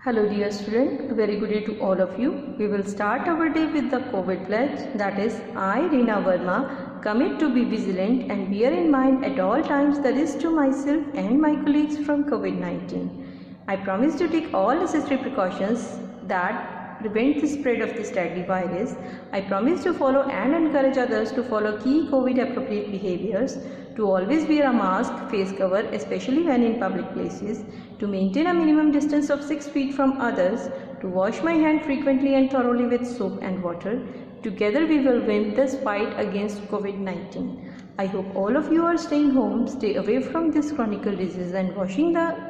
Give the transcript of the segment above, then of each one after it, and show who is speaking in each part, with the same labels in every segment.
Speaker 1: Hello dear student, very good day to all of you. We will start our day with the COVID pledge, that is I, Reena Verma, commit to be vigilant and bear in mind at all times the risk to myself and my colleagues from COVID-19. I promise to take all necessary precautions that prevent the spread of this deadly virus. I promise to follow and encourage others to follow key COVID appropriate behaviors, to always wear a mask, face cover, especially when in public places, to maintain a minimum distance of 6 feet from others, to wash my hand frequently and thoroughly with soap and water. Together we will win this fight against COVID-19. I hope all of you are staying home, stay away from this chronic disease and watching the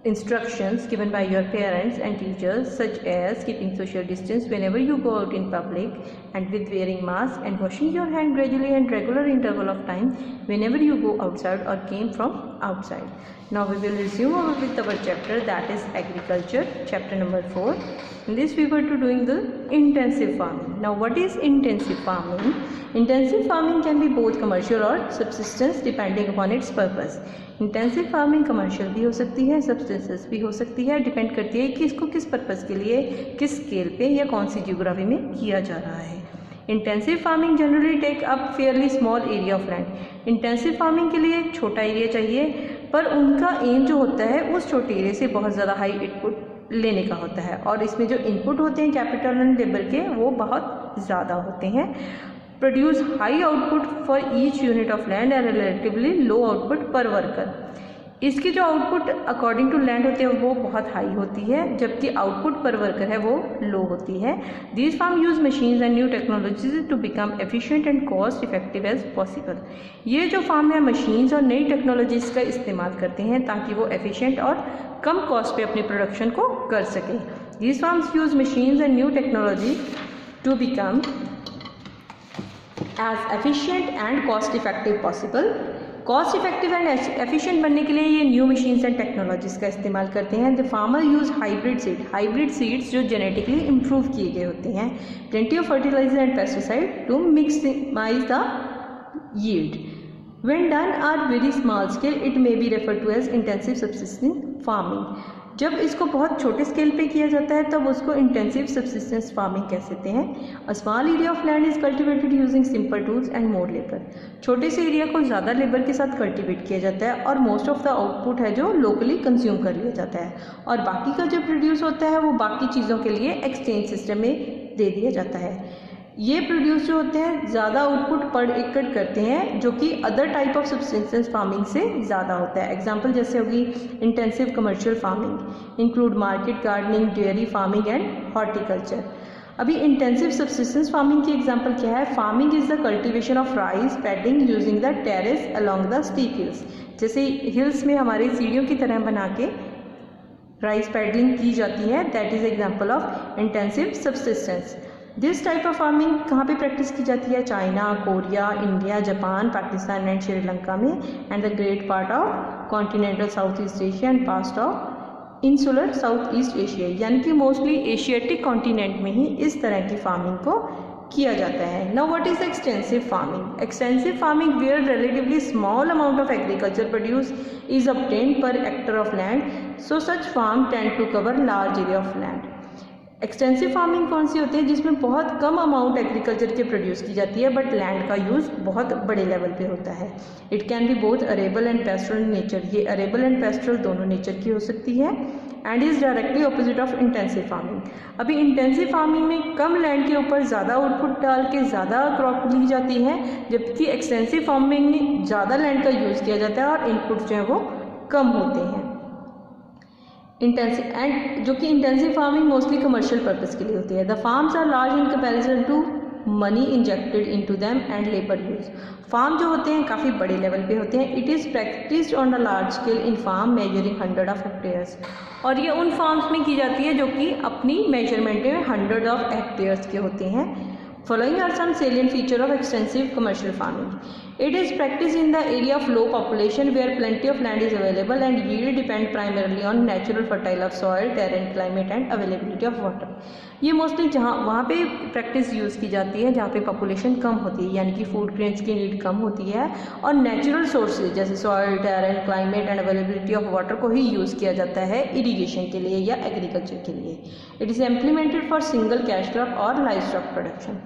Speaker 1: instructions given by your parents and teachers, such as keeping social distance whenever you go out in public and with wearing mask and washing your hand gradually and regular interval of time whenever you go outside or came from outside. Now we will resume with our chapter, that is agriculture, chapter number 4. In this we were doing the intensive farming. Now what is intensive farming? Intensive farming can be both commercial or subsistence depending upon its purpose. Intensive farming commercial भी हो सकती है, substances भी हो सकती है, depend करती है कि इसको किस पर्पज़ के लिए, किस स्केल पे या कौन सी जियोग्राफी में किया जा रहा है. Intensive farming generally take up fairly small area of land. Intensive farming के लिए एक छोटा एरिया चाहिए, पर उनका एम जो होता है उस छोटे एरिया से बहुत ज़्यादा हाई इनपुट लेने का होता है, और इसमें जो इनपुट होते हैं कैपिटल एंड लेबर के वो बहुत ज़्यादा होते हैं. Produce high output for each unit of land and relatively low output पर वर्कर. इसकी जो आउटपुट अकॉर्डिंग टू लैंड होते हैं वो बहुत हाई होती है, जबकि आउटपुट पर वर्कर है वो लो होती है. These farm use machines and new technologies to become efficient and cost effective as possible. ये जो फार्म है मशीन्स और नई टेक्नोलॉजीज़ का इस्तेमाल करते हैं ताकि वो एफिशिएंट और कम कॉस्ट पे अपनी प्रोडक्शन को कर सकें. These farms use machines and new technology to become as efficient and cost effective possible. Cost effective and efficient बनने के लिए ये न्यू मशीन्स एंड टेक्नोलॉजीज़ का इस्तेमाल करते हैं. The farmer use hybrid seed. Hybrid seeds जो जेनेटिकली इम्प्रूव किए गए होते हैं. Plenty of fertiliser and pesticide to maximise the yield. When done are very small scale it may be refer to as intensive subsistence farming. जब इसको बहुत छोटे scale पे किया जाता है तब उसको इंटेंसिव सब्सिस्टेंस फार्मिंग कह सकते हैं. A small area of land is cultivated using simple tools and more labour. छोटे से एरिया को ज़्यादा लेबर के साथ कल्टिवेट किया जाता है और मोस्ट ऑफ द आउटपुट है जो लोकली कंज्यूम कर लिया जाता है, और बाकी का जो प्रोड्यूस होता है वो बाकी चीज़ों के लिए एक्सचेंज सिस्टम में दे दिया जाता है. ये प्रोड्यूस जो होते हैं ज़्यादा आउटपुट पर एकड़ करते हैं, जो कि other type of subsistence farming से ज़्यादा होता है. एग्जांपल जैसे होगी intensive commercial farming, include market gardening, dairy farming and horticulture. अभी इंटेंसिव सब्सिस्टेंस फार्मिंग की एग्जांपल क्या है? Farming is the cultivation of rice padding using the terrace along the steep hills. जैसे हिल्स में हमारी सीढ़ियों की तरह बना के राइस पैडलिंग की जाती है, that is example of intensive subsistence. This type of farming कहाँ पे प्रैक्टिस की जाती है? China, Korea, India, Japan, Pakistan and Sri Lanka में, and the great part of continental south east Asia and part of insular south east Asia. यानी कि mostly Asiatic continent में ही इस तरह की फार्मिंग को किया जाता है. Now what is extensive farming? Extensive farming where relatively small amount of agriculture produce is obtained per hectare of land, so such farm tend to cover large area of land. Extensive farming कौन सी होती है? जिसमें बहुत कम amount agriculture के produce की जाती है but land का यूज़ बहुत बड़े लेवल पे होता है. It can be both arable and pastoral nature. ये अरेबल एंड पेस्टरल दोनों नेचर की हो सकती है, and is directly opposite of intensive farming. अभी इंटेंसिव फार्मिंग में कम लैंड के ऊपर ज़्यादा आउटपुट डाल के ज़्यादा क्रॉप ली जाती है, जबकि एक्सटेंसिव फार्मिंग में ज़्यादा लैंड का यूज़ किया जाता है और इनपुट जो है वो कम होते हैं. इंटेंसिव एंड जो कि intensive farming mostly commercial purpose के लिए होती है. The farms are large in comparison to money injected into them and labour use. Farm जो होते हैं काफ़ी बड़े लेवल पे होते हैं. It is practised on a large scale in farm measuring 100 of hectares. और ये उन फार्म्स में की जाती है जो कि अपनी मेजरमेंट में 100 ऑफ हेक्टेयर्स के होते हैं. Following are some salient feature of extensive commercial farming. It is practiced in the area of low population where plenty of land is available and yield depend primarily on natural fertile of soil, terrain, climate and availability of water. ये mostly जहाँ वहाँ पे practice use की जाती है जहाँ पे population कम होती है, यानी कि फूड ग्रेन्स की नीड कम होती है और नेचुरल सोर्सेज जैसे soil, terrain, climate and availability of water को ही यूज़ किया जाता है इरीगेशन के लिए या एग्रीकल्चर के लिए. It is implemented for single cash crop और लाइव स्टॉक प्रोडक्शन.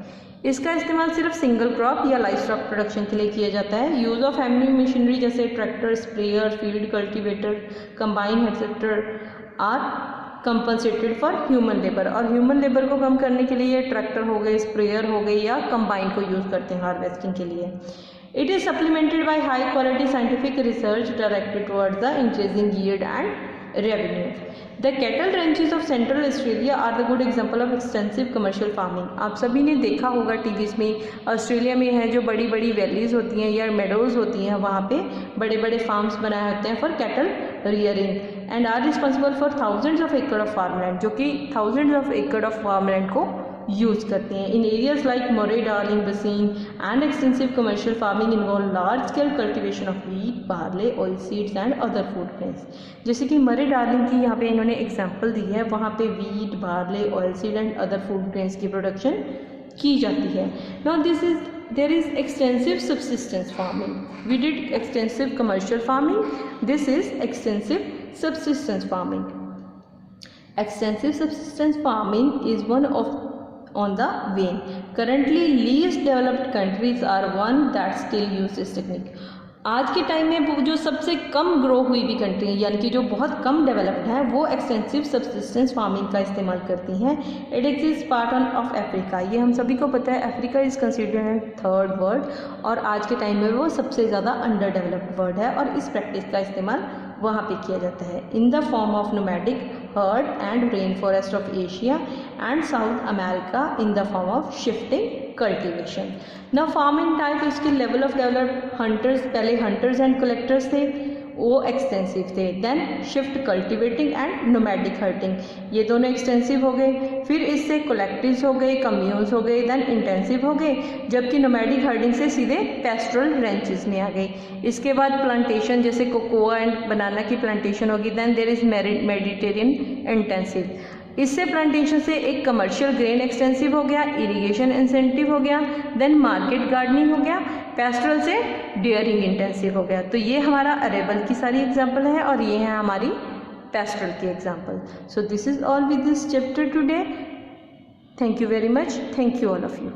Speaker 1: इसका इस्तेमाल सिर्फ सिंगल क्रॉप या लाइव स्टॉक प्रोडक्शन के लिए किया जाता है. यूज़ ऑफ हेवी मशीनरी जैसे tractor, sprayer, field cultivator, combine etcetera are compensated for human labour. और ह्यूमन लेबर को कम करने के लिए ट्रैक्टर हो गए, स्प्रेयर हो गई या कंबाइन को यूज़ करते हैं हार्वेस्टिंग के लिए. It is supplemented by high quality scientific research directed towards the increasing yield and revenue. The cattle ranches of Central Australia are the good example of extensive commercial farming. आप सभी ने देखा होगा TVs में Australia में है जो बड़ी बड़ी वैलीज होती हैं या मेडोज होती हैं, वहाँ पे बड़े बड़े फार्म्स बनाए होते हैं for cattle rearing and are responsible for thousands of acre of farmland, जो कि thousands of acre of farmland को यूज़ करते हैं. In areas like Murray Darling basin and extensive commercial farming involve large scale cultivation of wheat, barley, oil seeds and other food grains. जैसे कि मरे darling की यहाँ पे इन्होंने एग्जांपल दी है, वहाँ पे wheat, barley, oil seed and other food grains की प्रोडक्शन की जाती है. Now there is extensive subsistence farming. We did extensive commercial farming. This is extensive subsistence farming. Extensive subsistence farming is one of on the wane. Currently least developed countries are one that still use this technique. आज के time में जो सबसे कम grow हुई भी country है, यानी कि जो बहुत कम डेवलप्ड हैं, वो एक्सटेंसिव सब्सिस्टेंस फार्मिंग का इस्तेमाल करती हैं. It exist part of Africa. ये हम सभी को पता है, Africa is considered third world और आज के टाइम में वो सबसे ज़्यादा अंडर डेवलप्ड वर्ल्ड है और इस प्रैक्टिस का इस्तेमाल वहाँ पे किया जाता है in the form of nomadic herd and rain forest of Asia and South America in the form of shifting cultivation. Now farming type, इसके लेवल ऑफ डेवलप हंटर्स, पहले हंटर्स एंड कलेक्टर्स थे, वो एक्सटेंसिव थे. Then shift cultivating and nomadic herding, ये दोनों extensive हो गए. फिर इससे कलेक्टिव्स हो गए, कम्यून्स हो गए, देन इंटेंसिव हो गए, जबकि नोमैडिक हर्टिंग से सीधे पेस्टोरल रेंचेस में आ गए. इसके बाद प्लांटेशन जैसे कोकोआ एंड बनाना की प्लांटेशन होगी. Then there is Mediterranean intensive. इससे प्लांटेशन से एक कमर्शियल ग्रेन एक्सटेंसिव हो गया, इरिगेशन इंसेंटिव हो गया, देन मार्केट गार्डनिंग हो गया, पेस्टोरल से डेयरिंग इंटेंसिव हो गया. तो ये हमारा अरेबल की सारी एग्जाम्पल है और ये है हमारी पेस्टोरल की example. So this is all with this chapter today. Thank you very much. Thank you all of you.